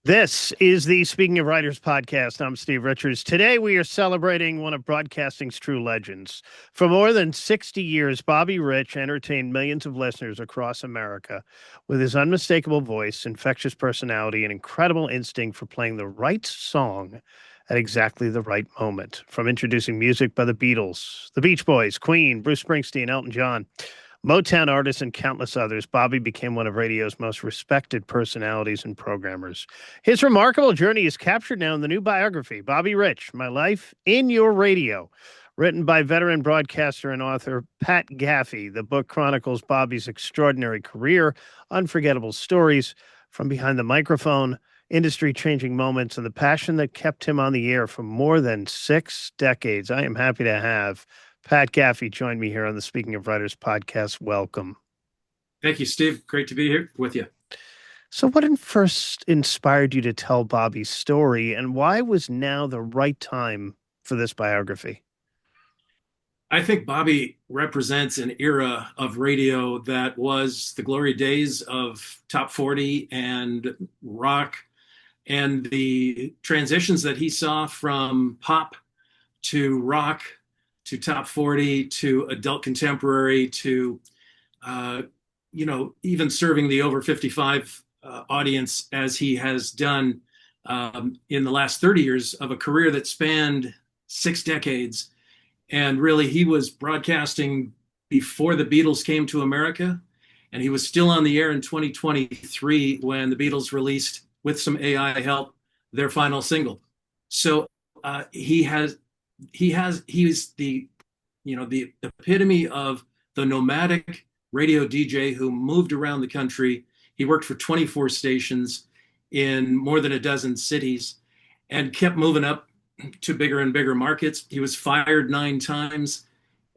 This is the Speaking of Writers podcast. I'm Steve Richards. Today we are celebrating one of broadcasting's true legends. For more than 60 years, Bobby Rich entertained millions of listeners across America with his unmistakable voice, infectious personality, and incredible instinct for playing the right song at exactly the right moment. From introducing music by the Beatles, the Beach Boys, Queen, Bruce Springsteen, Elton John, Motown artists, and countless others, Bobby became one of radio's most respected personalities and programmers. His remarkable journey is captured now in the new biography, Bobby Rich, My Life in Your Radio, written by veteran broadcaster and author Pat Gaffey. The book chronicles Bobby's extraordinary career, unforgettable stories from behind the microphone, industry-changing moments, and the passion that kept him on the air for more than 6 decades. I am happy to have Pat Gaffey joined me here on the Speaking of Writers podcast. Welcome. Thank you, Steve. Great to be here with you. So what first inspired you to tell Bobby's story, and why was now the right time for this biography? I think Bobby represents an era of radio that was the glory days of top 40 and rock, and the transitions that he saw from pop to rock to top 40 to adult contemporary to, even serving the over 55 audience as he has done in the last 30 years of a career that spanned 6 decades. And really, he was broadcasting before the Beatles came to America, and he was still on the air in 2023 when the Beatles released, with some AI help, their final single. So he's the epitome of the nomadic radio DJ who moved around the country. He worked for 24 stations in more than a dozen cities and kept moving up to bigger and bigger markets. He was fired 9 times,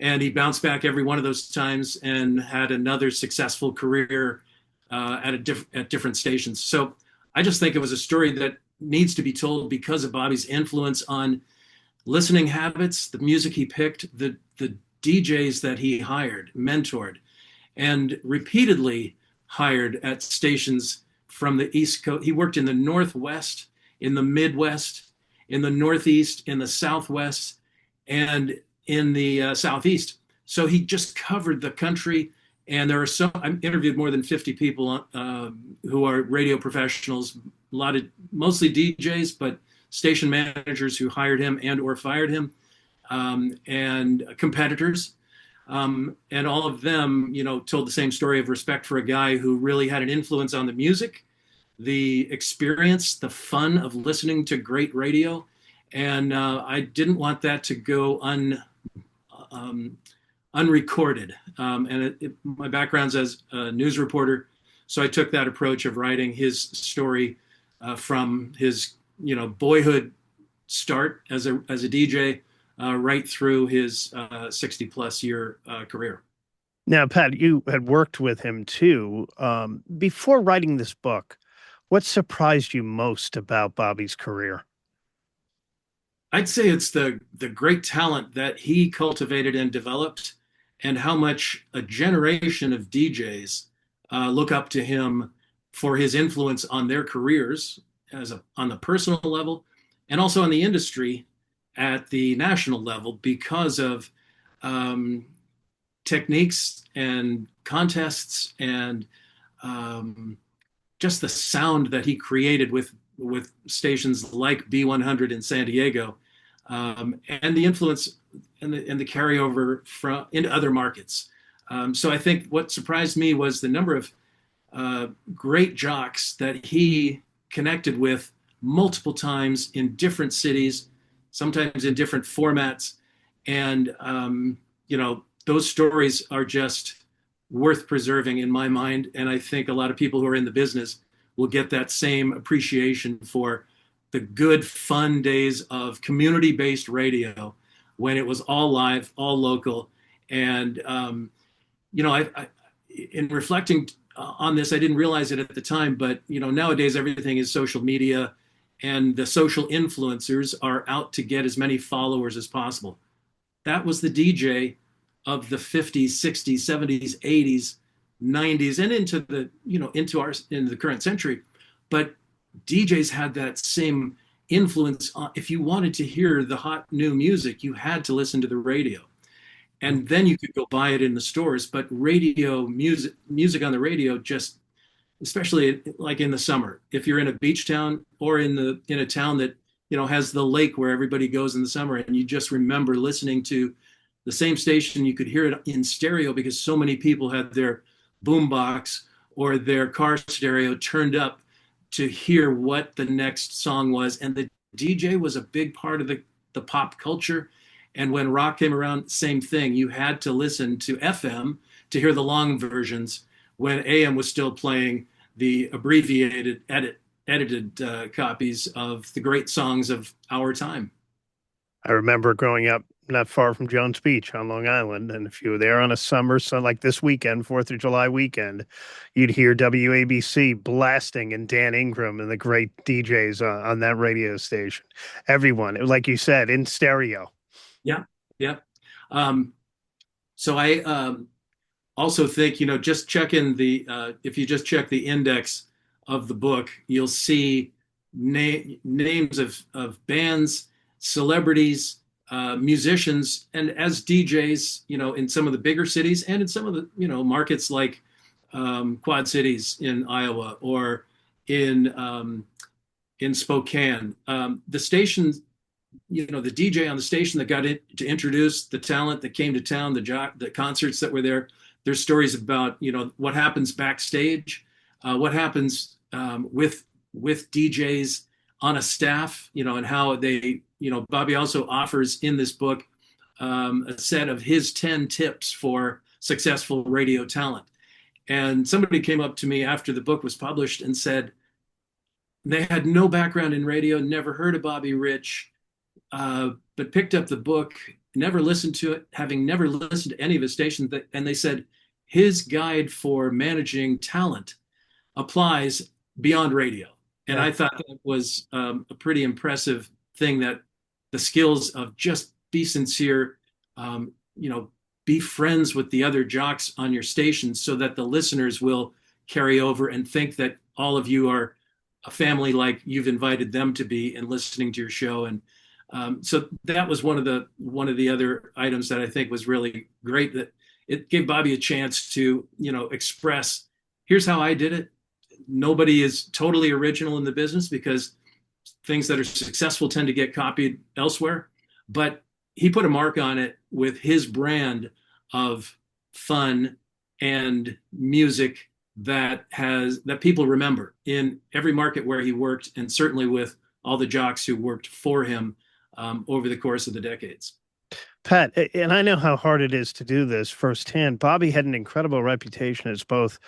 and he bounced back every one of those times and had another successful career at different stations. So I just think it was a story that needs to be told because of Bobby's influence on listening habits, the music he picked, the DJs that he hired, mentored, and repeatedly hired at stations from the East Coast. He worked in the Northwest, in the Midwest, in the Northeast, in the Southwest, and in the Southeast. So he just covered the country. And there are I've interviewed more than 50 people who are radio professionals, mostly DJs, but station managers who hired him and or fired him, and competitors. And all of them, told the same story of respect for a guy who really had an influence on the music, the experience, the fun of listening to great radio. And I didn't want that to go unrecorded. My background's as a news reporter, so I took that approach of writing his story from his boyhood start as a DJ right through his 60 plus year career. Now, Pat, you had worked with him too. Before writing this book, what surprised you most about Bobby's career? I'd say it's the great talent that he cultivated and developed, and how much a generation of DJs look up to him for his influence on their careers on the personal level, and also on the industry at the national level, because of techniques and contests and just the sound that he created with stations like B100 in San Diego, and the influence and the carryover into other markets. So I think what surprised me was the number of great jocks that he connected with multiple times in different cities, sometimes in different formats. And, those stories are just worth preserving in my mind. And I think a lot of people who are in the business will get that same appreciation for the good, fun days of community-based radio when it was all live, all local. And, in reflecting on this, I didn't realize it at the time, but, nowadays everything is social media, and the social influencers are out to get as many followers as possible. That was the DJ of the 50s, 60s, 70s, 80s, 90s, and into the current century. But DJs had that same influence if you wanted to hear the hot new music, you had to listen to the radio. And then you could go buy it in the stores. But radio music on the radio, just especially like in the summer, if you're in a beach town or in a town that has the lake where everybody goes in the summer, and you just remember listening to the same station, you could hear it in stereo because so many people had their boombox or their car stereo turned up to hear what the next song was. And the DJ was a big part of the pop culture. And when rock came around, same thing. You had to listen to FM to hear the long versions when AM was still playing the abbreviated, edited copies of the great songs of our time. I remember growing up not far from Jones Beach on Long Island, and if you were there on a summer, so like this weekend, 4th of July weekend, you'd hear WABC blasting and Dan Ingram and the great DJs on that radio station. Everyone, like you said, in stereo. Yeah, yeah. So I also think, just checking if you just check the index of the book, you'll see names of bands, celebrities, musicians, and as DJs, in some of the bigger cities and in some of the, markets like Quad Cities in Iowa or in Spokane. The station, the DJ on the station that got it to introduce the talent that came to town, the concerts that were there. There's stories about, what happens backstage, what happens with DJs on a staff, and how they, Bobby also offers in this book a set of his 10 tips for successful radio talent. And somebody came up to me after the book was published and said they had no background in radio, never heard of Bobby Rich, but picked up the book, never listened to it, having never listened to any of his stations. And they said his guide for managing talent applies beyond radio. And I thought that was a pretty impressive thing, that the skills of just be sincere, be friends with the other jocks on your station so that the listeners will carry over and think that all of you are a family like you've invited them to be in listening to your show. And so that was one of the other items that I think was really great, that it gave Bobby a chance to, express, here's how I did it. Nobody is totally original in the business because things that are successful tend to get copied elsewhere. But he put a mark on it with his brand of fun and music that people remember in every market where he worked, and certainly with all the jocks who worked for him over the course of the decades. Pat, and I know how hard it is to do this firsthand. Bobby had an incredible reputation as both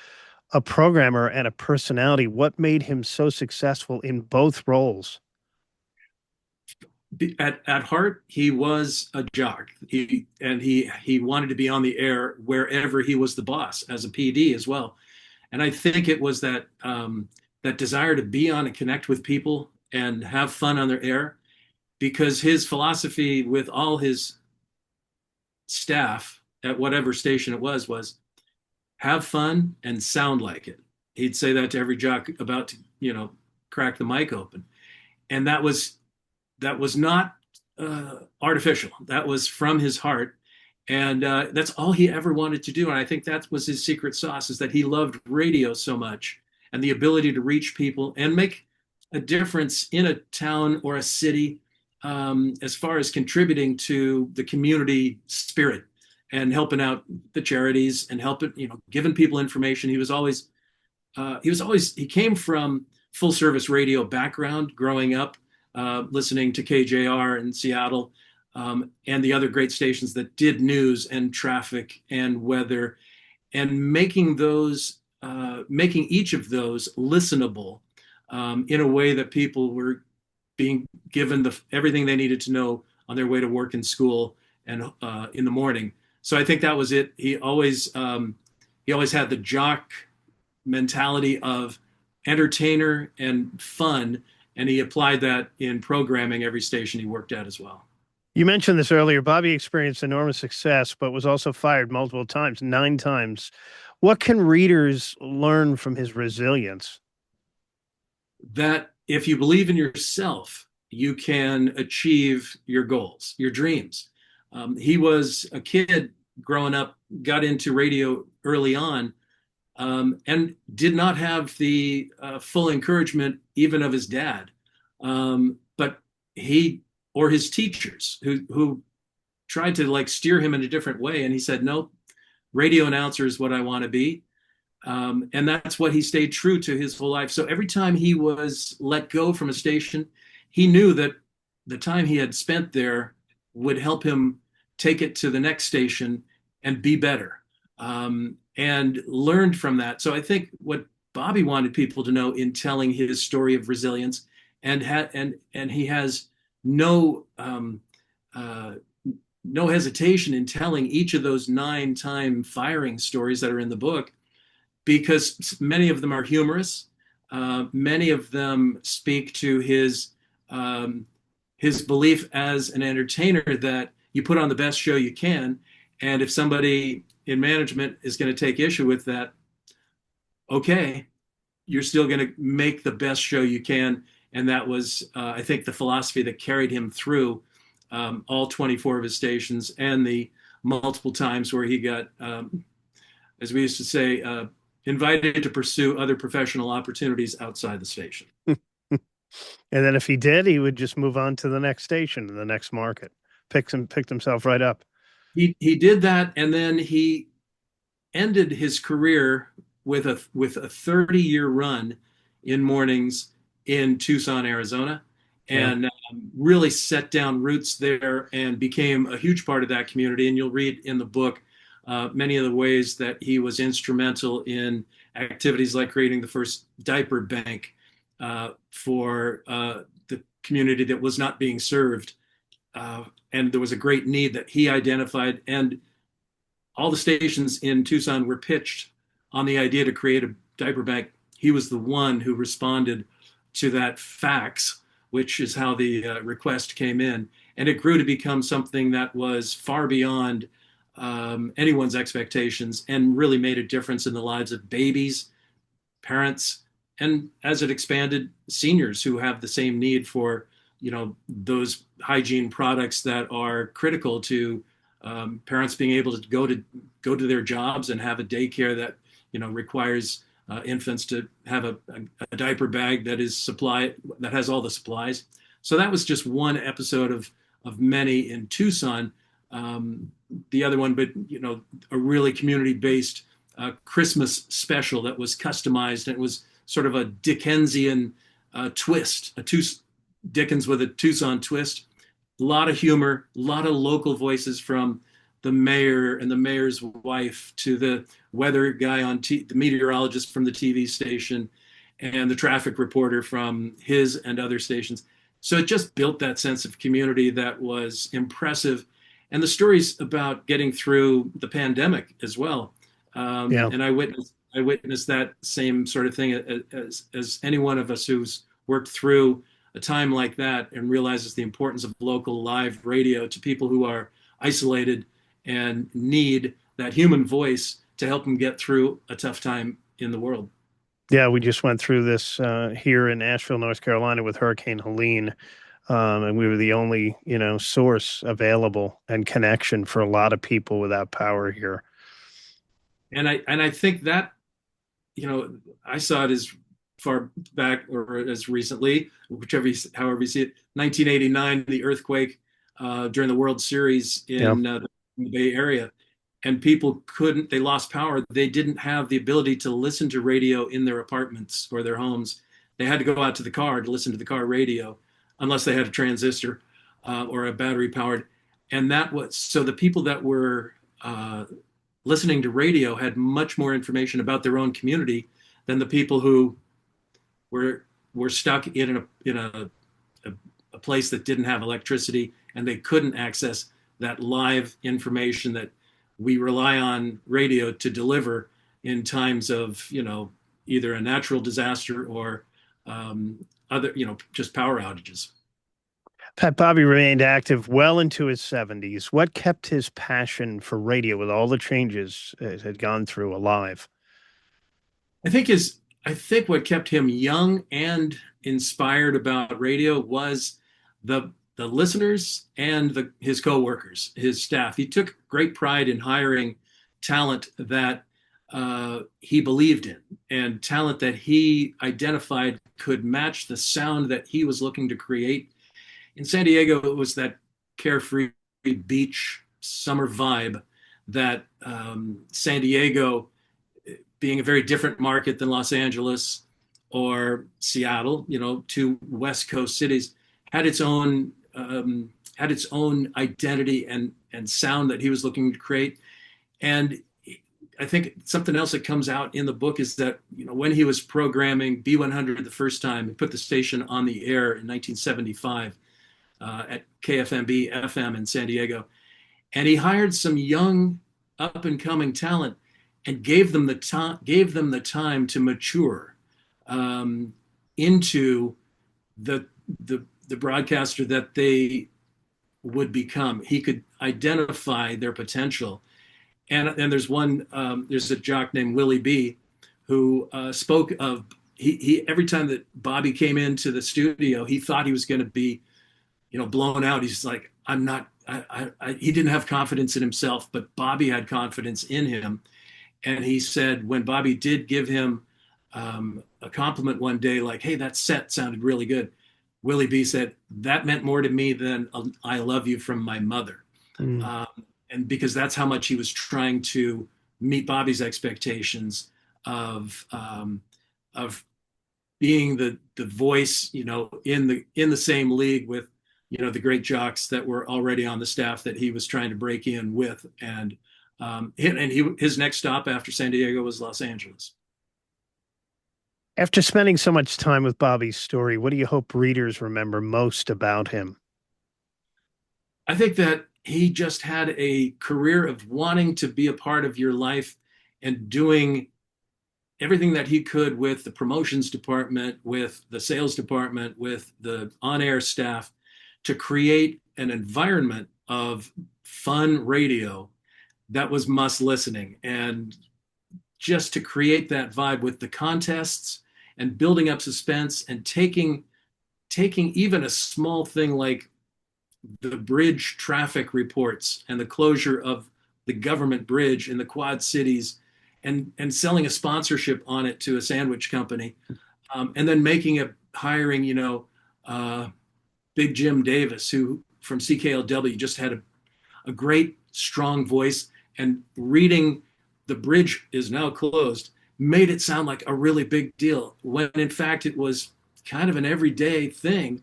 a programmer and a personality. What made him so successful in both roles? At heart, he was a jock. He wanted to be on the air wherever he was the boss, as a PD as well. And I think it was that desire to be on and connect with people and have fun on their air, because his philosophy with all his staff at whatever station it was have fun and sound like it. He'd say that to every jock about to, crack the mic open. And that was not artificial. That was from his heart. And that's all he ever wanted to do. And I think that was his secret sauce, is that he loved radio so much and the ability to reach people and make a difference in a town or a city, as far as contributing to the community spirit and helping out the charities and giving people information. He came from full service radio background growing up, listening to KJR in Seattle, and the other great stations that did news and traffic and weather, and making each of those listenable in a way that people were being given everything they needed to know on their way to work and school and in the morning. So I think that was it. He always had the jock mentality of entertainer and fun, and he applied that in programming every station he worked at as well. You mentioned this earlier. Bobby experienced enormous success, but was also fired multiple times, 9 times. What can readers learn from his resilience? That if you believe in yourself, you can achieve your goals, your dreams. He was a kid growing up, got into radio early on, and did not have the full encouragement even of his dad, but he or his teachers who tried to like steer him in a different way, and he said, "Nope, radio announcer is what I want to be." And that's what he stayed true to his whole life. So every time he was let go from a station, he knew that the time he had spent there would help him take it to the next station and be better, and learned from that. So I think what Bobby wanted people to know in telling his story of resilience, and he has no no hesitation in telling each of those 9-time firing stories that are in the book, because many of them are humorous. Many of them speak to his belief as an entertainer that you put on the best show you can, and if somebody in management is going to take issue with that, okay, you're still going to make the best show you can. And that was, I think, the philosophy that carried him through all 24 of his stations, and the multiple times where he got, as we used to say, invited to pursue other professional opportunities outside the station. And then if he did, he would just move on to the next station in the next market. Picked himself right up. He did that, and then he ended his career with a 30-year run in mornings in Tucson, Arizona, and really set down roots there and became a huge part of that community. And you'll read in the book many of the ways that he was instrumental in activities like creating the first diaper bank for the community that was not being served. And there was a great need that he identified, and all the stations in Tucson were pitched on the idea to create a diaper bank. He was the one who responded to that fax, which is how the request came in. And it grew to become something that was far beyond anyone's expectations, and really made a difference in the lives of babies, parents, and as it expanded, seniors who have the same need for, those hygiene products that are critical to parents being able to go to their jobs and have a daycare that requires infants to have a diaper bag that has all the supplies. So that was just one episode of many in Tucson. The other one, but a really community-based Christmas special that was customized, and it was sort of a Dickensian twist, Dickens with a Tucson twist. A lot of humor, a lot of local voices, from the mayor and the mayor's wife to the weather guy the meteorologist from the TV station, and the traffic reporter from his and other stations. So it just built that sense of community that was impressive. And the stories about getting through the pandemic as well. And I witnessed that same sort of thing as any one of us who's worked through a time like that, and realizes the importance of local live radio to people who are isolated and need that human voice to help them get through a tough time in the world. Yeah, we just went through this here in Asheville, North Carolina, with Hurricane Helene. And we were the only, source available and connection for a lot of people without power here. And I think that, I saw it as far back or as recently, however you see it, 1989, the earthquake during the World Series in the Bay Area. And people they lost power. They didn't have the ability to listen to radio in their apartments or their homes. They had to go out to the car to listen to the car radio, unless they had a transistor or a battery powered. And so the people that were listening to radio had much more information about their own community than the people who were stuck in a place that didn't have electricity, and they couldn't access that live information that we rely on radio to deliver in times of, either a natural disaster or other, just power outages. Pat, Bobby remained active well into his 70s. What kept his passion for radio with all the changes it had gone through alive? I think his I think what kept him young and inspired about radio was the listeners and his coworkers, his staff. He took great pride in hiring talent that he believed in, and talent that he identified could match the sound that he was looking to create. In San Diego, it was that carefree beach summer vibe that San Diego, being a very different market than Los Angeles or Seattle, two West Coast cities, had its own identity and sound that he was looking to create. And I think something else that comes out in the book is that when he was programming B100 the first time, he put the station on the air in 1975 at KFMB FM in San Diego, and he hired some young up and coming talent and gave them the time to mature into the broadcaster that they would become. He could identify their potential. And there's a jock named Willie B who spoke of, he every time that Bobby came into the studio, he thought he was going to be, blown out. He's like, I'm not, he didn't have confidence in himself, but Bobby had confidence in him. And he said when Bobby did give him a compliment one day, like, hey, that set sounded really good, Willie B said, that meant more to me than I love you from my mother. Mm. And because that's how much he was trying to meet Bobby's expectations of being the voice, in the same league with, the great jocks that were already on the staff that he was trying to break in with. And his next stop after San Diego was Los Angeles. After spending so much time with Bobby's story, what do you hope readers remember most about him? I think that he just had a career of wanting to be a part of your life and doing everything that he could with the promotions department, with the sales department, with the on-air staff to create an environment of fun radio that was must listening. And just to create that vibe with the contests and building up suspense and taking even a small thing like the bridge traffic reports and the closure of the government bridge in the Quad Cities and selling a sponsorship on it to a sandwich company, and then hiring Big Jim Davis, who from CKLW just had a great strong voice, and reading the bridge is now closed made it sound like a really big deal when in fact it was kind of an everyday thing.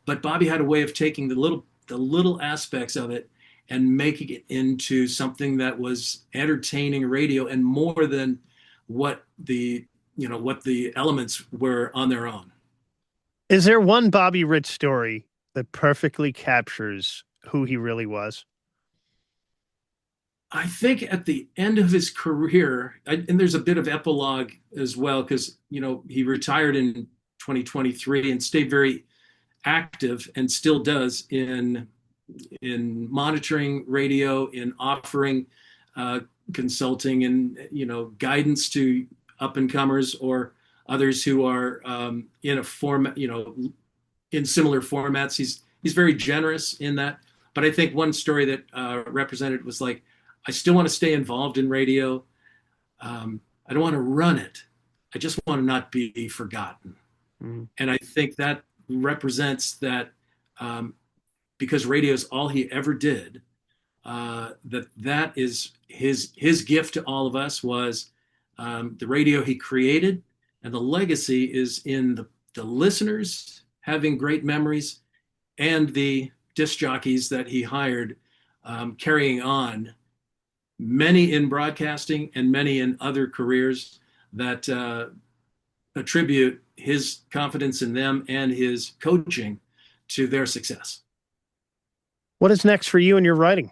But Bobby had a way of taking the little aspects of it and making it into something that was entertaining radio and more than what the elements were on their own. Is there one Bobby Rich story that perfectly captures who he really was? I think at the end of his career, and there's a bit of epilogue as well, because he retired in 2023 and stayed very active and still does in monitoring radio, in offering consulting and guidance to up and comers or others who are in a format, in similar formats. He's very generous in that. But I think one story that represented was like, I still want to stay involved in radio. I don't want to run it. I just want to not be forgotten. Mm. And I think that represents that because radio is all he ever did, that is his gift to all of us was the radio he created, and the legacy is in the listeners having great memories and the disc jockeys that he hired carrying on, many in broadcasting and many in other careers that attribute his confidence in them and his coaching to their success. What is next for you in your writing?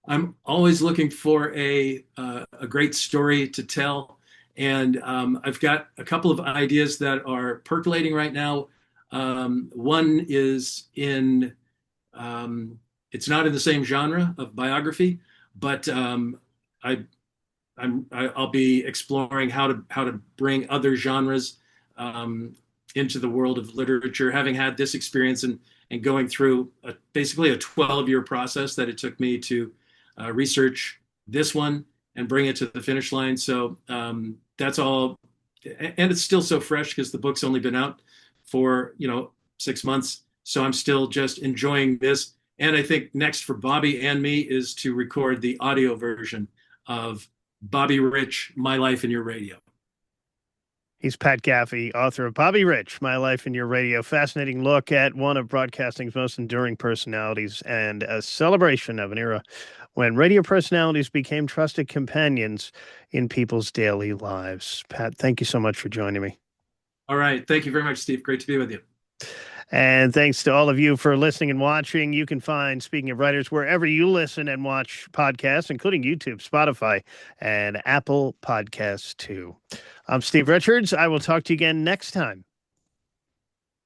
I'm always looking for a great story to tell, and I've got a couple of ideas that are percolating right now. One is it's not in the same genre of biography, but I'll be exploring how to bring other genres um, into the world of literature, having had this experience and going through basically a 12-year process that it took me to research this one and bring it to the finish line. So that's all, and it's still so fresh because the book's only been out for 6 months. So I'm still just enjoying this. And I think next for Bobby and me is to record the audio version of Bobby Rich, My Life in Your Radio. He's Pat Gaffey, author of Bobby Rich, My Life in Your Radio. Fascinating look at one of broadcasting's most enduring personalities and a celebration of an era when radio personalities became trusted companions in people's daily lives. Pat, thank you so much for joining me. All right. Thank you very much, Steve. Great to be with you. And thanks to all of you for listening and watching. You can find Speaking of Writers wherever you listen and watch podcasts, including YouTube, Spotify, and Apple Podcasts too. I'm Steve Richards. I will talk to you again next time